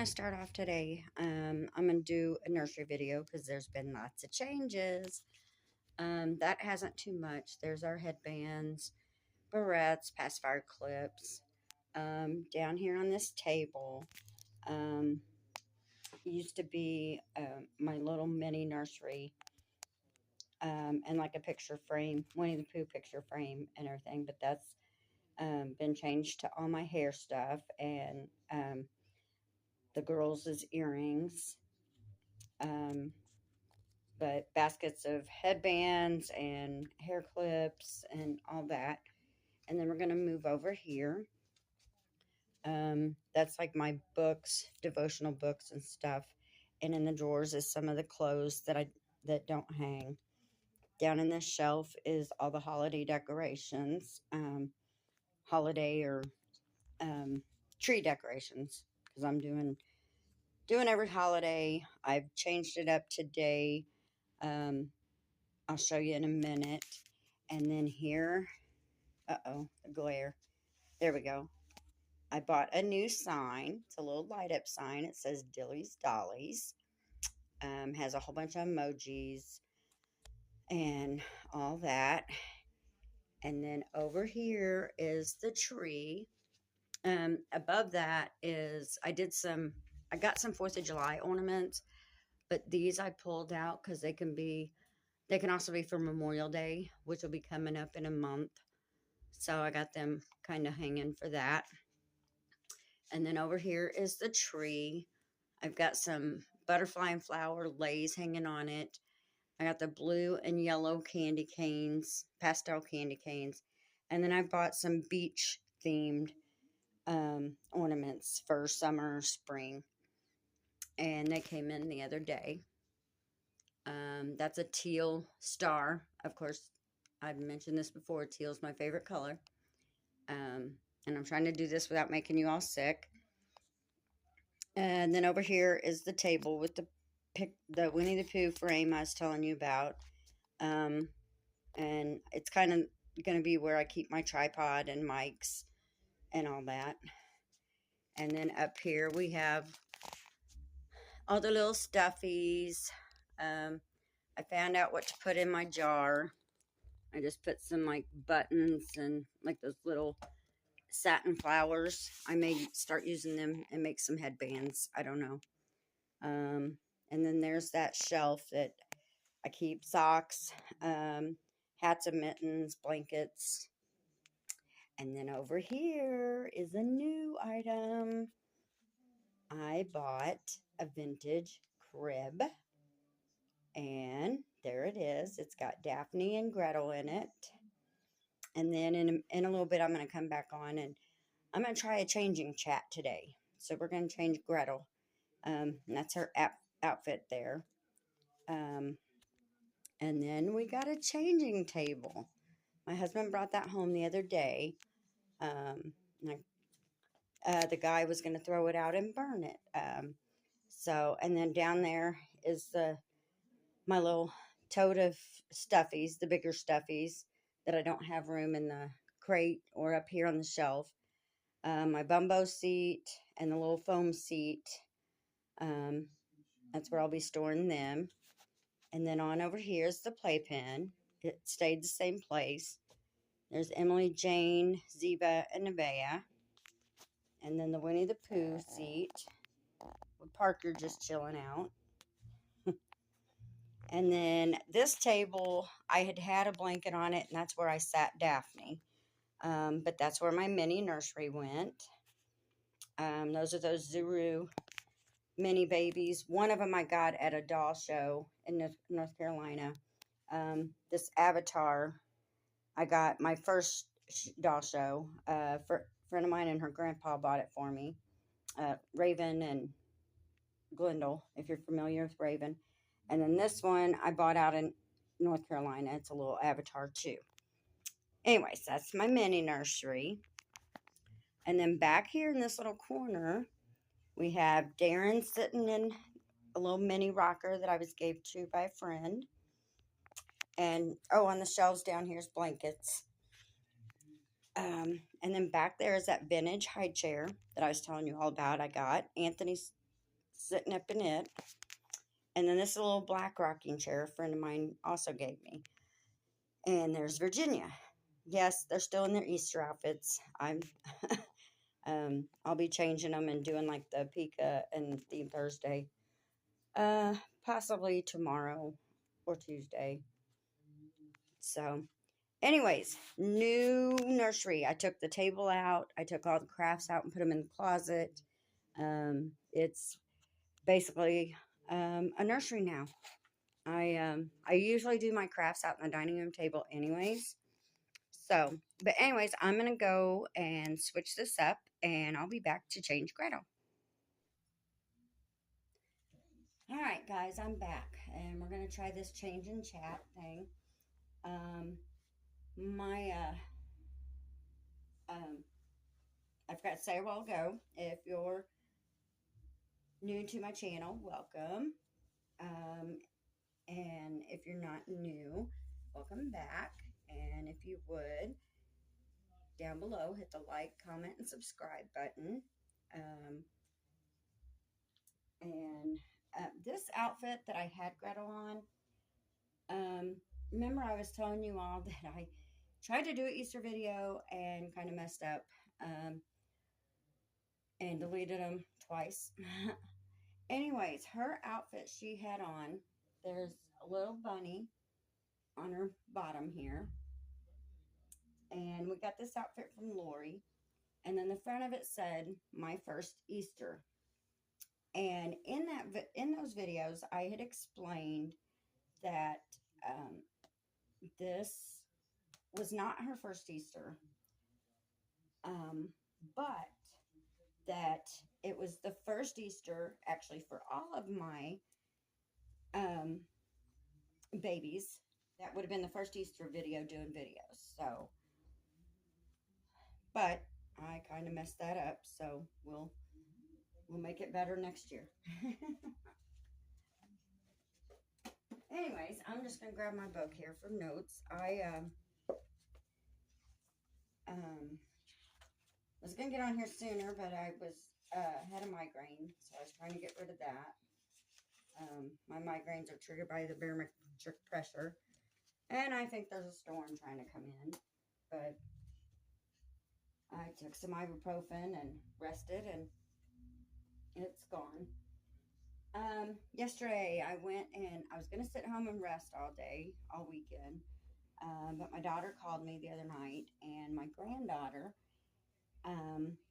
start off today. I'm going to do a nursery video because there's been lots of changes. That hasn't too much. There's our headbands, barrettes, pacifier clips. Down here on this table used to be my little mini nursery and like a picture frame, Winnie the Pooh picture frame and everything. But that's been changed to all my hair stuff and the girls' earrings. Um, but baskets of headbands and hair clips and all that. And then we're going to move over here. That's like my books, devotional books and stuff. And in the drawers is some of the clothes that don't hang. Down in this shelf is all the holiday decorations, holiday or tree decorations, because I'm doing every holiday. I've changed it up today. I'll show you in a minute. And then here, the glare. There we go. I bought a new sign. It's a little light up sign. It says Dilly's Dollies. Has a whole bunch of emojis and all that. And then over here is the tree. Above that is, I got some 4th of July ornaments, but these I pulled out because they can also be for Memorial Day, which will be coming up in a month. So I got them kind of hanging for that. And then over here is the tree. I've got some butterfly and flower lays hanging on it. I got the blue and yellow candy canes, pastel candy canes. And then I bought some beach themed ornaments for summer, spring. And they came in the other day. That's a teal star. Of course, I've mentioned this before. Teal is my favorite color. And I'm trying to do this without making you all sick. And then over here is the table with the Winnie the Pooh frame I was telling you about. And it's kind of going to be where I keep my tripod and mics and all that. And then up here we have all the little stuffies. I found out what to put in my jar. I just put some like buttons and like those little satin flowers. I may start using them and make some headbands. I don't know. And then there's that shelf that I keep socks, hats and mittens, blankets. And then over here is a new item. I bought a vintage crib. And there it is. It's got Daphne and Gretel in it. And then in a little bit, I'm going to come back on and I'm going to try a changing chat today. So we're going to change Gretel. And that's her outfit there. And then we got a changing table. My husband brought that home the other day. The guy was going to throw it out and burn it. And then down there is my little tote of stuffies, the bigger stuffies that I don't have room in the crate or up here on the shelf. My bumbo seat and the little foam seat. That's where I'll be storing them. And then on over here is the playpen. It stayed the same place. There's Emily, Jane, Ziva, and Nevaeh. And then the Winnie the Pooh seat with Parker just chilling out. And then this table, I had a blanket on it, and that's where I sat Daphne. But that's where my mini nursery went. Those are those Zuru mini babies. One of them I got at a doll show in North Carolina. This Avatar, I got my first doll show. A friend of mine and her grandpa bought it for me. Raven and Glendale, if you're familiar with Raven. And then this one I bought out in North Carolina. It's a little Avatar too. Anyways, that's my mini nursery. And then back here in this little corner, we have Darren sitting in a little mini rocker that I was gave to by a friend. And, on the shelves down here is blankets. And then back there is that vintage high chair that I was telling you all about. I got Anthony's sitting up in it. And then this little black rocking chair a friend of mine also gave me. And there's Virginia. Yes, they're still in their Easter outfits. I'll be changing them and doing like the Pika and Theme Thursday. Possibly tomorrow or Tuesday. So, anyways, new nursery. I took the table out. I took all the crafts out and put them in the closet. It's basically a nursery now. I usually do my crafts out on the dining room table anyways. So, but anyways, I'm going to go and switch this up and I'll be back to change Gretel. All right, guys, I'm back and we're going to try this change in chat thing. My, I forgot to say a while ago, if you're new to my channel, welcome. And if you're not new, welcome back. And if you would, down below, hit the like, comment, and subscribe button. This outfit that I had Gretel on, remember I was telling you all that I tried to do an Easter video and kind of messed up and deleted them twice. Anyways, her outfit she had on, there's a little bunny on her bottom here. And we got this outfit from Lori. And then the front of it said, "My first Easter." And in those videos, I had explained that this was not her first Easter, but that it was the first Easter actually for all of my babies. That would have been the first Easter video doing videos. So, but I kind of messed that up, so we'll make it better next year. Anyways, I'm just gonna grab my book here for notes. I was gonna get on here sooner, but I was had a migraine, so I was trying to get rid of that. My migraines are triggered by the barometric pressure, and I think there's a storm trying to come in. But I took some ibuprofen and rested, and it's gone. Yesterday I went and I was going to sit home and rest all day, all weekend. But my daughter called me the other night, and my granddaughter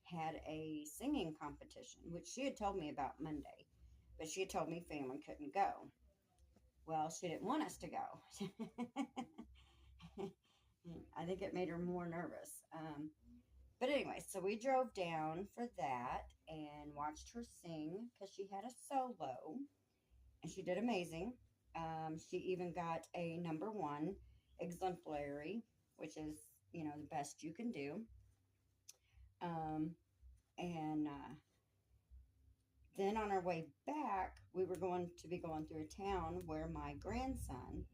had a singing competition, which she had told me about Monday, but she had told me family couldn't go. Well, she didn't want us to go. I think it made her more nervous. But anyway, so we drove down for that and watched her sing because she had a solo and she did amazing. She even got a #1 exemplary, which is, you know, the best you can do. Then on our way back, we were going to be going through a town where my grandson,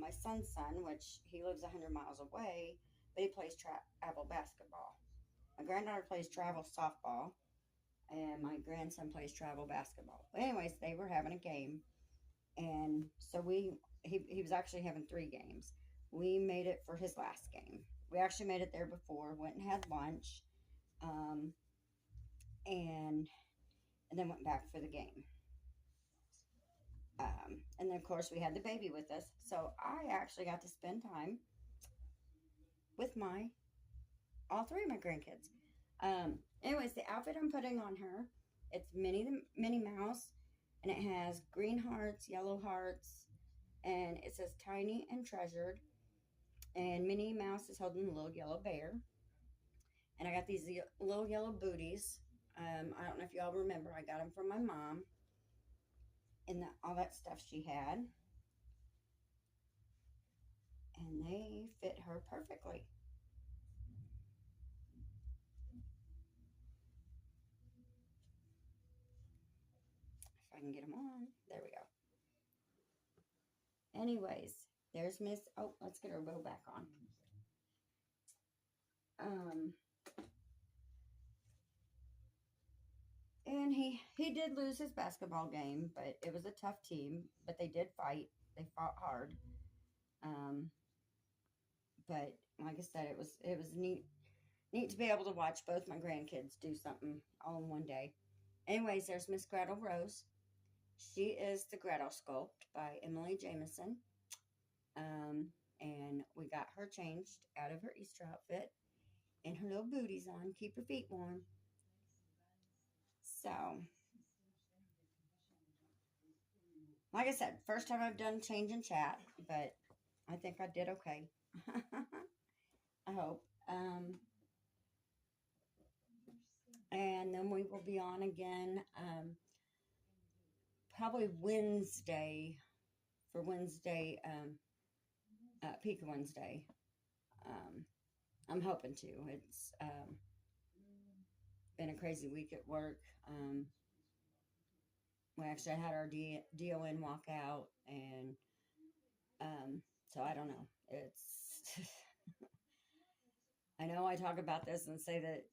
my son's son, which he lives 100 miles away, but he plays travel basketball. My granddaughter plays travel softball, and my grandson plays travel basketball. But anyways, they were having a game, and so he was actually having 3 games. We made it for his last game. We actually made it there before, went and had lunch, and then went back for the game. And then, of course, we had the baby with us. So I actually got to spend time with all 3 of my grandkids. Anyways, the outfit I'm putting on her, it's Minnie Mouse, and it has green hearts, yellow hearts, and it says tiny and treasured. And Minnie Mouse is holding a little yellow bear. And I got these little yellow booties. I don't know if y'all remember, I got them from my mom. And all that stuff she had. And they fit her perfectly. If I can get them on. There we go. Anyways, there's Miss... Oh, let's get her bow back on. And He did lose his basketball game, but it was a tough team. But they did fight. They fought hard. Um, but like I said, it was neat to be able to watch both my grandkids do something all in one day. Anyways, there's Miss Gretel Rose. She is the Gretel sculpt by Emily Jameson. Um, and we got her changed out of her Easter outfit and her little booties on, keep her feet warm. So, like I said, first time I've done change and chat, but I think I did okay. I hope. And then we will be on again probably Wednesday for Wednesday, Pika Wednesday. Um, I'm hoping to. It's been a crazy week at work. We actually had our DON walk out, and so I don't know. It's I know I talk about this and say that,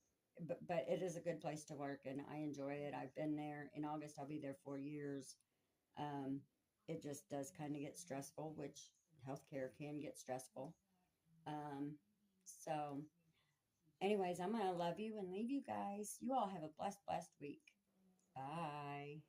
but it is a good place to work, and I enjoy it. I've been there. In August, I'll be there 4 years. Um, it just does kind of get stressful, which healthcare can get stressful. Um, so, anyways, I'm gonna love you and leave you guys. You all have a blessed week. Bye.